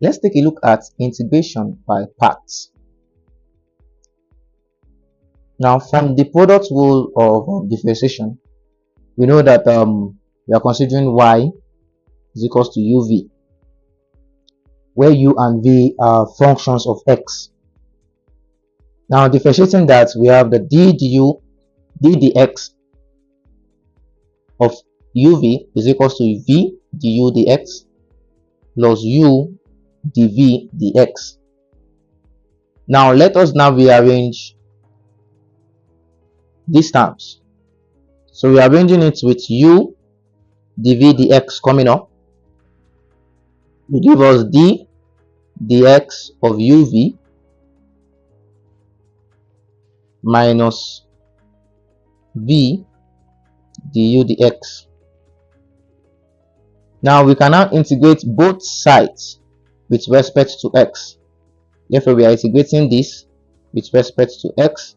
Let's take a look at integration by parts. Now, from the product rule of differentiation, we know that we are considering y is equals to uv, where u and v are functions of x. Now, differentiating that, we have the d dx of uv is equals to v du dx plus u dv dx. Now, let us now rearrange these terms. So we are arranging it with u dv dx coming up will give us d dx of uv minus v du dx. Now we can now integrate both sides with respect to x. Therefore, we are integrating this with respect to x,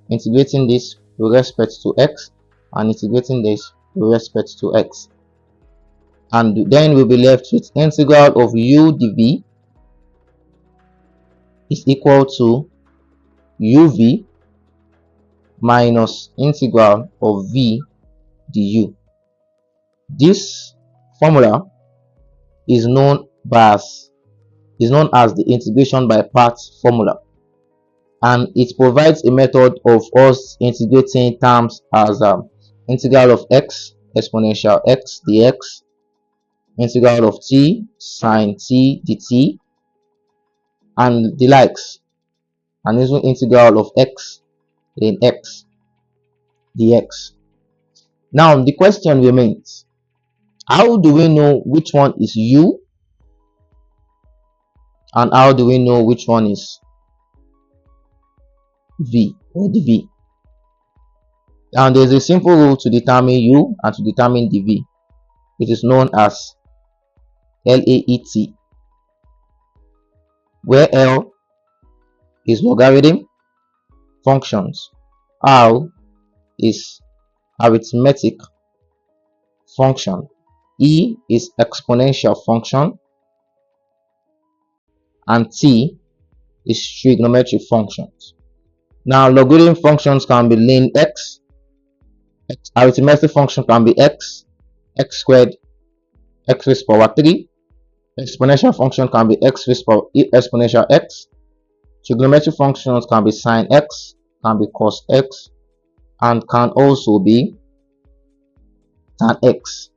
integrating this with respect to x, and integrating this with respect to x. And then we'll be left with integral of u dv is equal to uv minus integral of v du. This formula is known as the integration by parts formula, and it provides a method of us integrating terms as integral of x exponential x dx, integral of t sine t dt, and the likes, and even integral of x in x dx. Now the question remains, how do we know which one is u and how do we know which one is v or dv? And there's a simple rule to determine u and to determine dv. It is known as LAET, where L is logarithm functions, R is arithmetic function, E is exponential function, and T is trigonometric functions. Now, logarithm functions can be ln x, arithmetic function can be x squared, x raised to power 3, exponential function can be x raised to power exponential x, trigonometric functions can be sine x, can be cos x, and can also be tan x.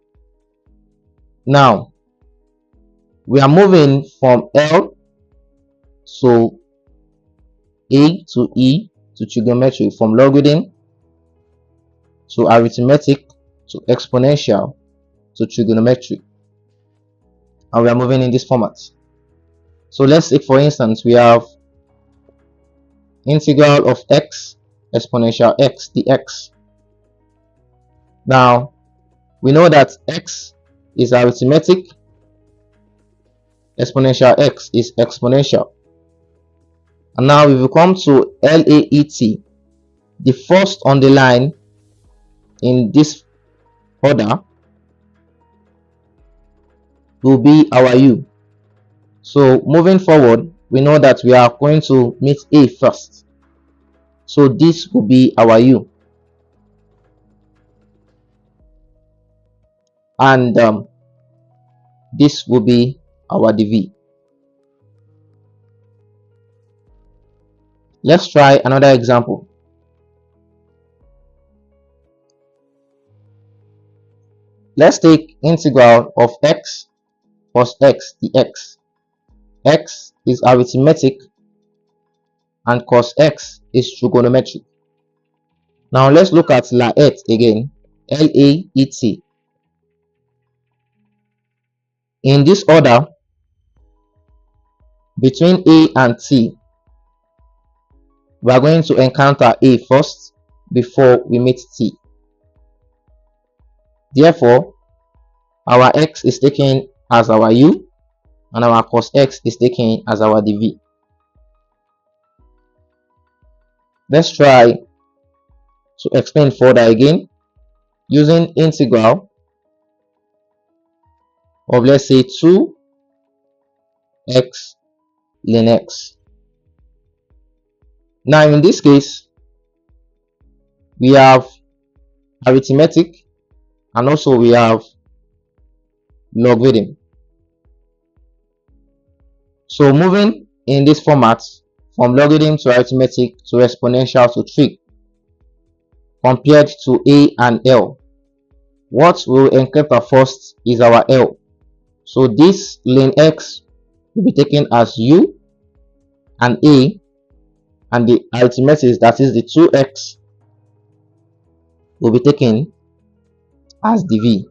Now, we are moving from L to A to E to trigonometry, from logarithm to arithmetic to exponential to trigonometry, and we are moving in this format. So let's say, for instance, we have integral of x exponential x dx. Now we know that x is arithmetic, exponential x is exponential. And now if we come to LAET, the first on the line in this order will be our u. So moving forward, we know that we are going to meet A first. So this will be our u. And this will be our dv. Let's try another example. Let's take integral of x plus x dx. X is arithmetic and cos x is trigonometric. Now let's look at LAET again, LAET. In this order, between A and T, we are going to encounter A first before we meet T. Therefore, our x is taken as our u and our cos x is taken as our dv. Let's try to explain further again using integral of, let's say, 2 x ln x. Now in this case, we have arithmetic and also we have logarithm. So moving in this format from logarithm to arithmetic to exponential to trig compared to a and l, what we'll encounter first is our l. So this ln x will be taken as u and a, and the arithmetic, that is the 2x, will be taken as the v.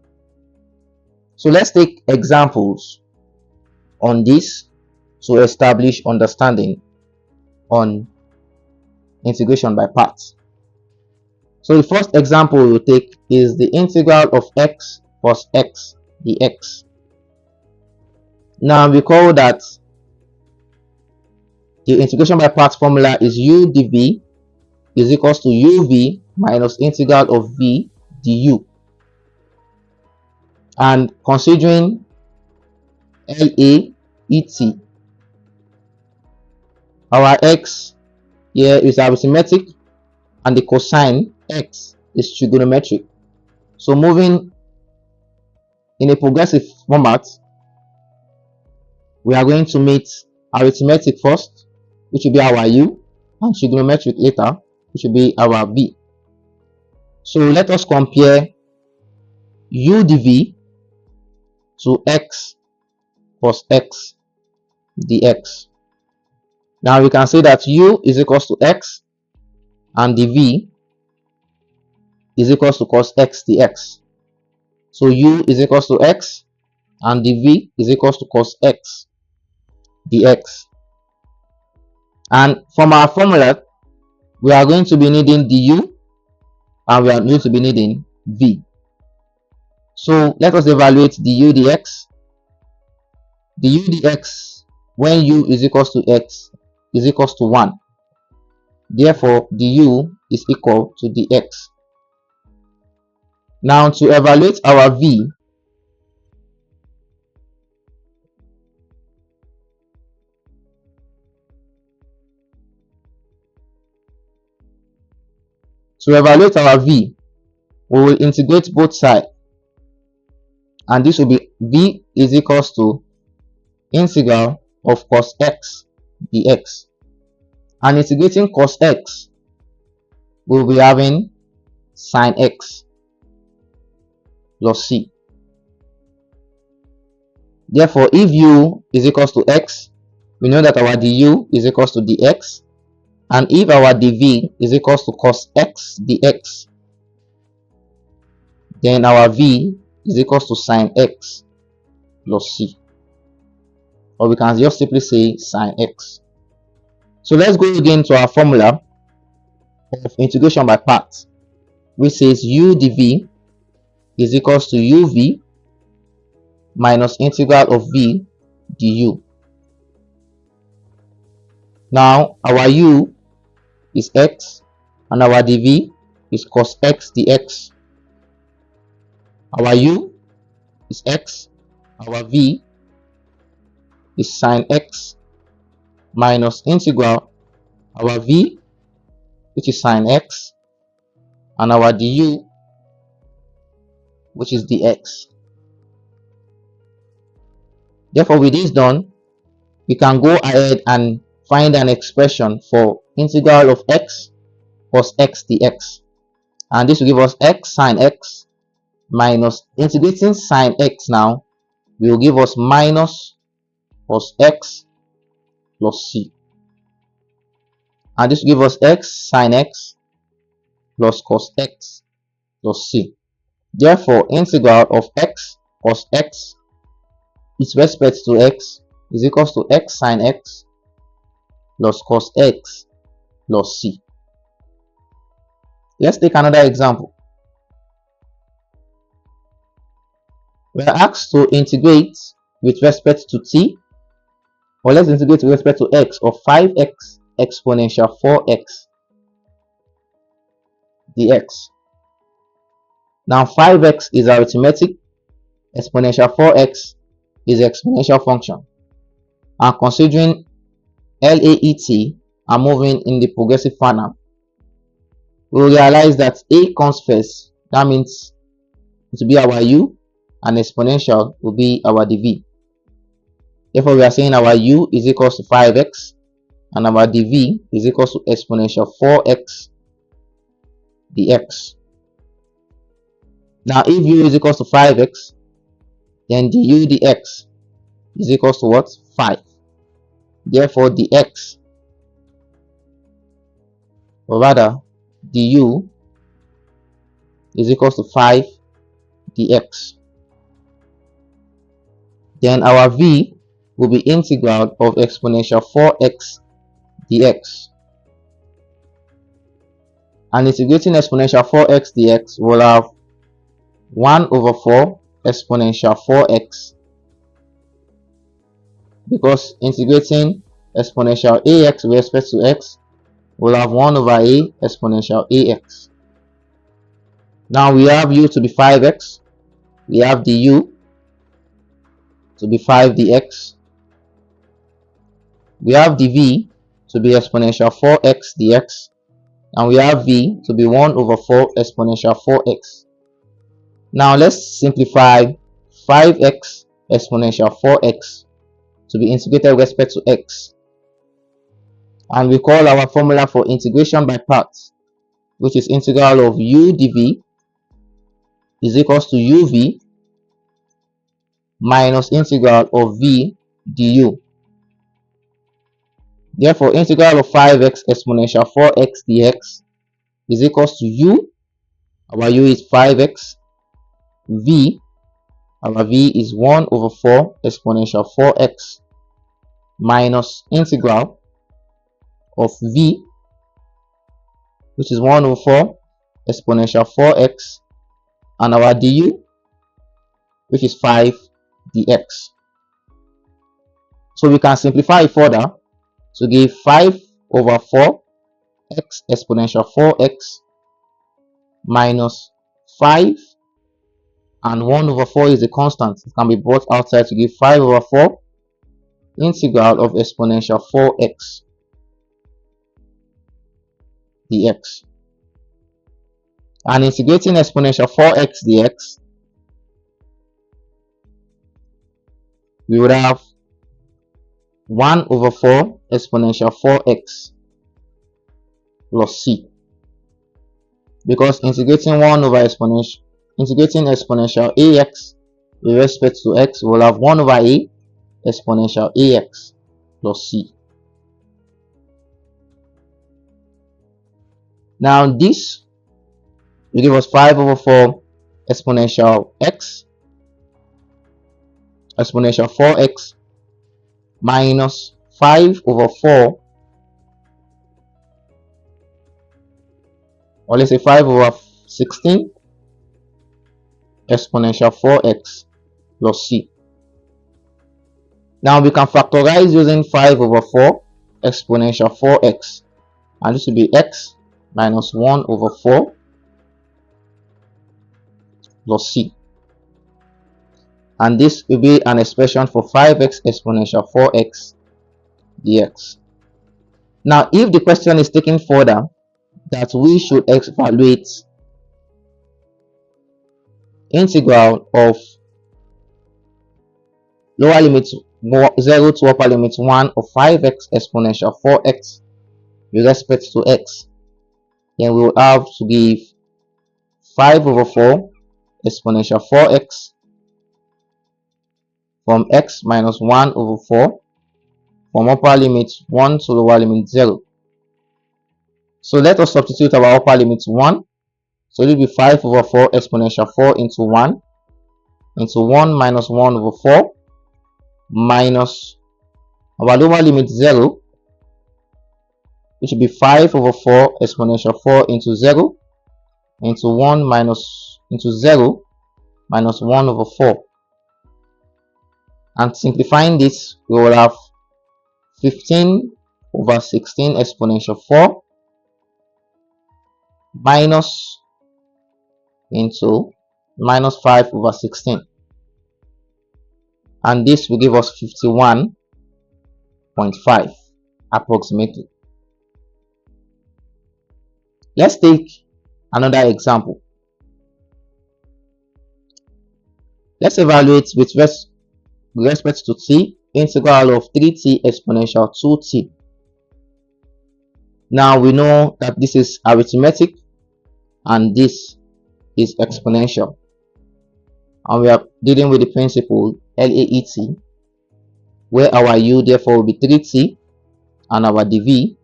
So let's take examples on this to establish understanding on integration by parts. So the first example we'll take is the integral of x plus x dx. Now recall that the integration by parts formula is u dv is equals to uv minus integral of v du. And considering LAET, our x here is arithmetic and the cosine x is trigonometric. So moving in a progressive format, we are going to meet arithmetic first, which will be our u, and trigonometric later, which will be our v. So let us compare u dv to x plus x dx. Now we can say that u is equals to x and dv is equals to cos x dx. So u is equals to x and dv is equals to cos x dx. And from our formula, we are going to be needing du and we are going to be needing v. So let us evaluate du dx. Du dx, when u is equals to x, is equals to 1. Therefore, du is equal to dx. Now to evaluate our v, we will integrate both sides, and this will be v is equals to integral of cos x dx. And integrating cos x, we'll be having sin x plus c. Therefore, if u is equals to x, we know that our du is equals to dx, and if our dv is equals to cos x dx, then our v is equals to sin x plus c, or we can just simply say sin x. So let's go again to our formula of integration by parts, which says u dv is equals to uv minus integral of v du. Now our u is x and our dv is cos x dx. Our u is x, our v is sin x minus integral our v, which is sin x, and our du, which is dx. Therefore, with this done, we can go ahead and find an expression for integral of x cos x dx, and this will give us x sin x minus integrating sin x now will give us minus cos x plus c, and this will give us x sin x plus cos x plus c. Therefore, integral of x cos x with respect to x is equals to x sin x plus cos x plus c. Let's take another example. We are asked to integrate with respect to t, or let's integrate with respect to x, of 5x exponential 4x dx. Now 5x is arithmetic, exponential 4x is exponential function, and considering LAET are moving in the progressive manner, we will realize that A comes first. That means it will be our U and exponential will be our dv. Therefore, we are saying our U is equals to 5x and our dv is equals to exponential 4x dx. Now, if U is equals to 5x, then du dx is equals to what? 5. Therefore, dx, or rather du, is equals to 5 dx. Then our v will be integral of exponential 4x dx. And integrating exponential 4x dx will have 1 over 4 exponential 4x, because integrating exponential ax with respect to x will have 1 over a exponential ax. Now we have u to be 5x, we have du to be 5 dx, we have dv to be exponential 4x dx, and we have v to be 1 over 4 exponential 4x. Now let's simplify 5x exponential 4x to be integrated with respect to x, and we call our formula for integration by parts, which is integral of u dv is equals to uv minus integral of v du. Therefore, integral of 5x exponential 4x dx is equals to u, our u is 5x, v, our v is 1 over 4 exponential 4x, minus integral of v, which is 1 over 4 exponential 4x, and our du, which is 5 dx. So we can simplify it further to give 5 over 4 x exponential 4x minus 5, and 1 over 4 is a constant. It can be brought outside to give 5 over 4 integral of exponential 4x dx. And integrating exponential 4x dx, we would have 1 over 4 exponential 4x plus c, because integrating exponential ax with respect to x will have 1 over a exponential ax plus c. Now this will give us 5 over 4 exponential x exponential 4x minus 5 over 4, or let's say 5 over 16 exponential 4x plus c. Now we can factorize using 5 over 4 exponential 4x, and this will be x minus 1 over 4 plus c, and this will be an expression for 5x exponential 4x dx. Now if the question is taken further that we should evaluate integral of lower limit 0 to upper limit 1 of 5x exponential 4x with respect to x, then we will have to give 5 over 4 exponential 4x from x minus 1 over 4 from upper limit 1 to lower limit 0. So let us substitute our upper limit 1. So it will be 5 over 4 exponential 4 into 1 minus 1 over 4 minus our lower limit 0, which will be 5 over 4 exponential 4 into 0 into 1 minus into 0 minus 1 over 4. And simplifying this, we will have 15 over 16 exponential 4 minus into minus 5 over 16, and this will give us 51 0.5 approximately. Let's take another example. Let's evaluate with respect to t integral of 3t exponential 2t. Now we know that this is arithmetic and this is exponential, and we are dealing with the principle LAET, where our u therefore will be 3t and our dv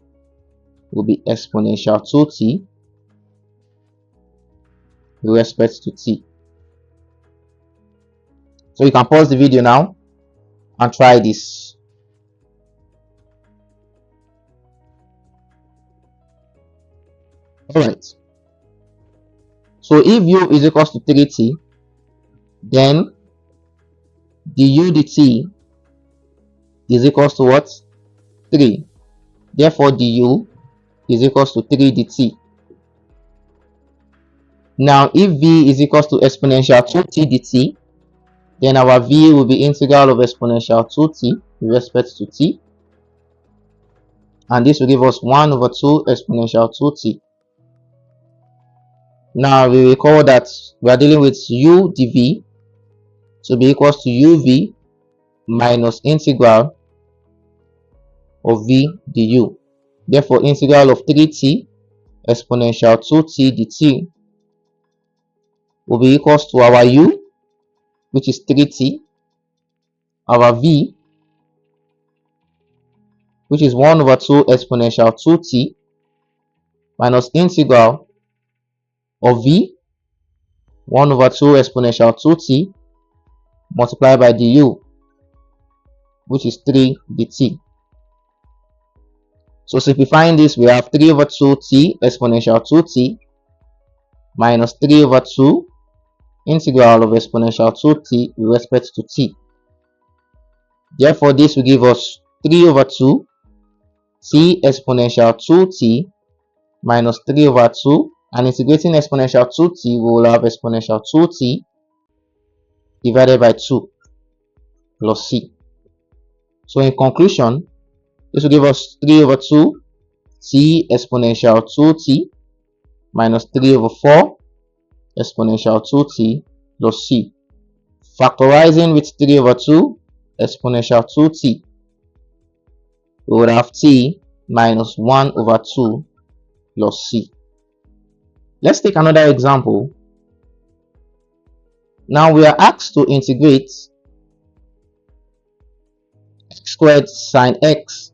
will be exponential 2t with respect to t. So you can pause the video now and try this. Alright, so if u is equals to 3t, then du dt is equals to what? 3. Therefore du is equals to 3 dt. Now if v is equals to exponential 2t dt, then our v will be integral of exponential 2t with respect to t, and this will give us 1 over 2 exponential 2t. Now we recall that we are dealing with u dv to be equals to uv minus integral of v du. Therefore integral of 3t exponential 2t dt will be equals to our u, which is 3t, our v, which is 1 over 2 exponential 2t, minus integral of v, 1 over 2 exponential 2t, multiplied by du, which is 3 dt. So simplifying this, we have 3 over 2t exponential 2t minus 3 over 2 integral of exponential 2t with respect to t. Therefore this will give us 3 over 2 t exponential 2t minus 3 over 2, and integrating exponential 2t, we will have exponential 2t divided by 2 plus c. So in conclusion, this will give us 3 over 2 t exponential 2t minus 3 over 4 exponential 2t plus c. Factorizing with 3 over 2 exponential 2t, we would have t minus 1 over 2 plus c. Let's take another example. Now we are asked to integrate x squared sine x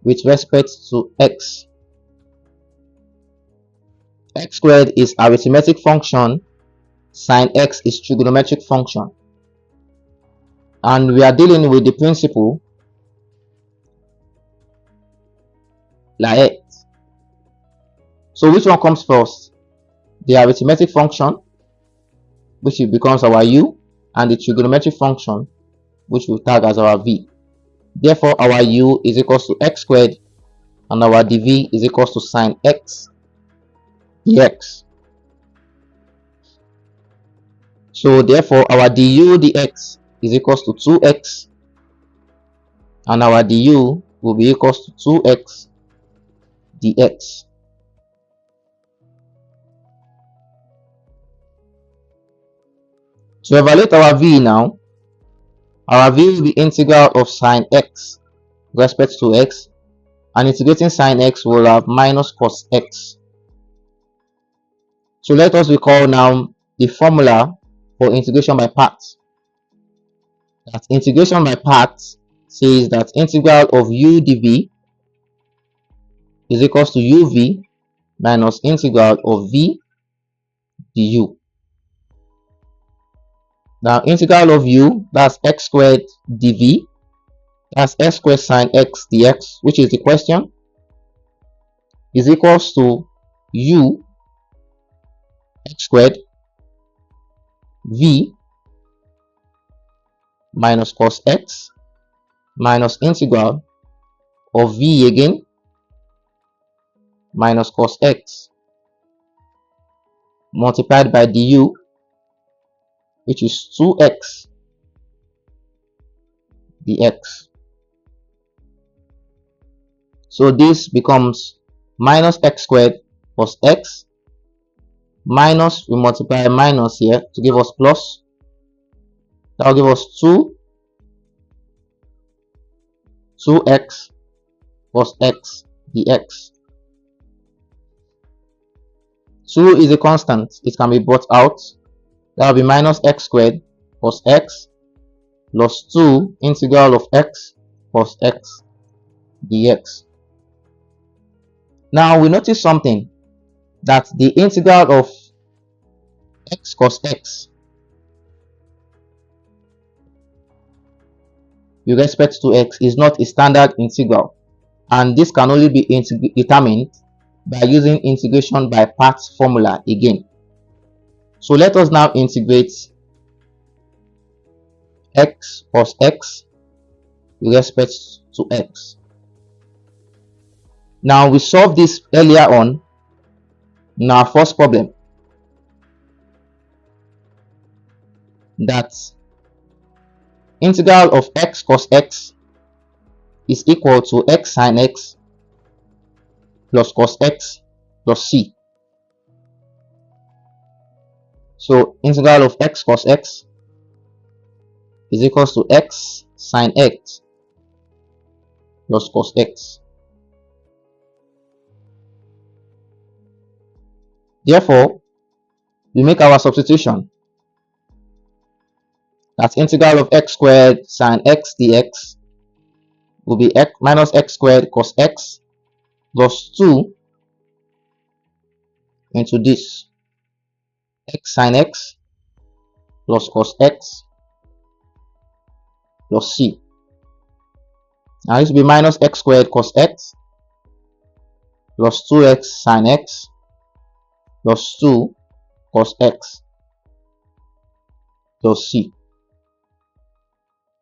with respect to x. X squared is arithmetic function, sine x is trigonometric function, and we are dealing with the principle LAET. So which one comes first? The arithmetic function, which becomes our u, and the trigonometric function, which we tag as our v. Therefore our u is equals to x squared and our dv is equals to sine x dx. So therefore our du dx is equals to 2x and our du will be equals to 2x dx. To evaluate our v now, our v will be integral of sine x with respect to x, and integrating sine x will have minus cos x. So let us recall now the formula for integration by parts. That integration by parts says that integral of u dv is equals to uv minus integral of v du. Now integral of u, that's x squared dv, that's x squared sine x dx, which is the question, is equals to u x squared v minus cos x minus integral of v again minus cos x multiplied by du, which is 2x dx. So this becomes minus x squared plus x minus, we multiply minus here to give us plus. That will give us 2x plus x dx. 2 is a constant, it can be brought out. That will be minus x squared plus x plus 2 integral of x plus x dx. Now we notice something, that the integral of x cos x with respect to x is not a standard integral, and this can only be determined by using integration by parts formula again. So let us now integrate x cos x with respect to x. Now we solved this earlier on in our first problem, that integral of x cos x is equal to x sin x plus cos x plus c. So integral of x cos x is equal to x sin x plus cos x. Therefore, we make our substitution, that integral of x squared sin x dx will be x minus x squared cos x plus 2 into this x sin x plus cos x plus c. Now this will be minus x squared cos x plus 2x sin x plus 2 cos x plus c.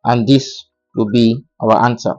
And this will be our answer.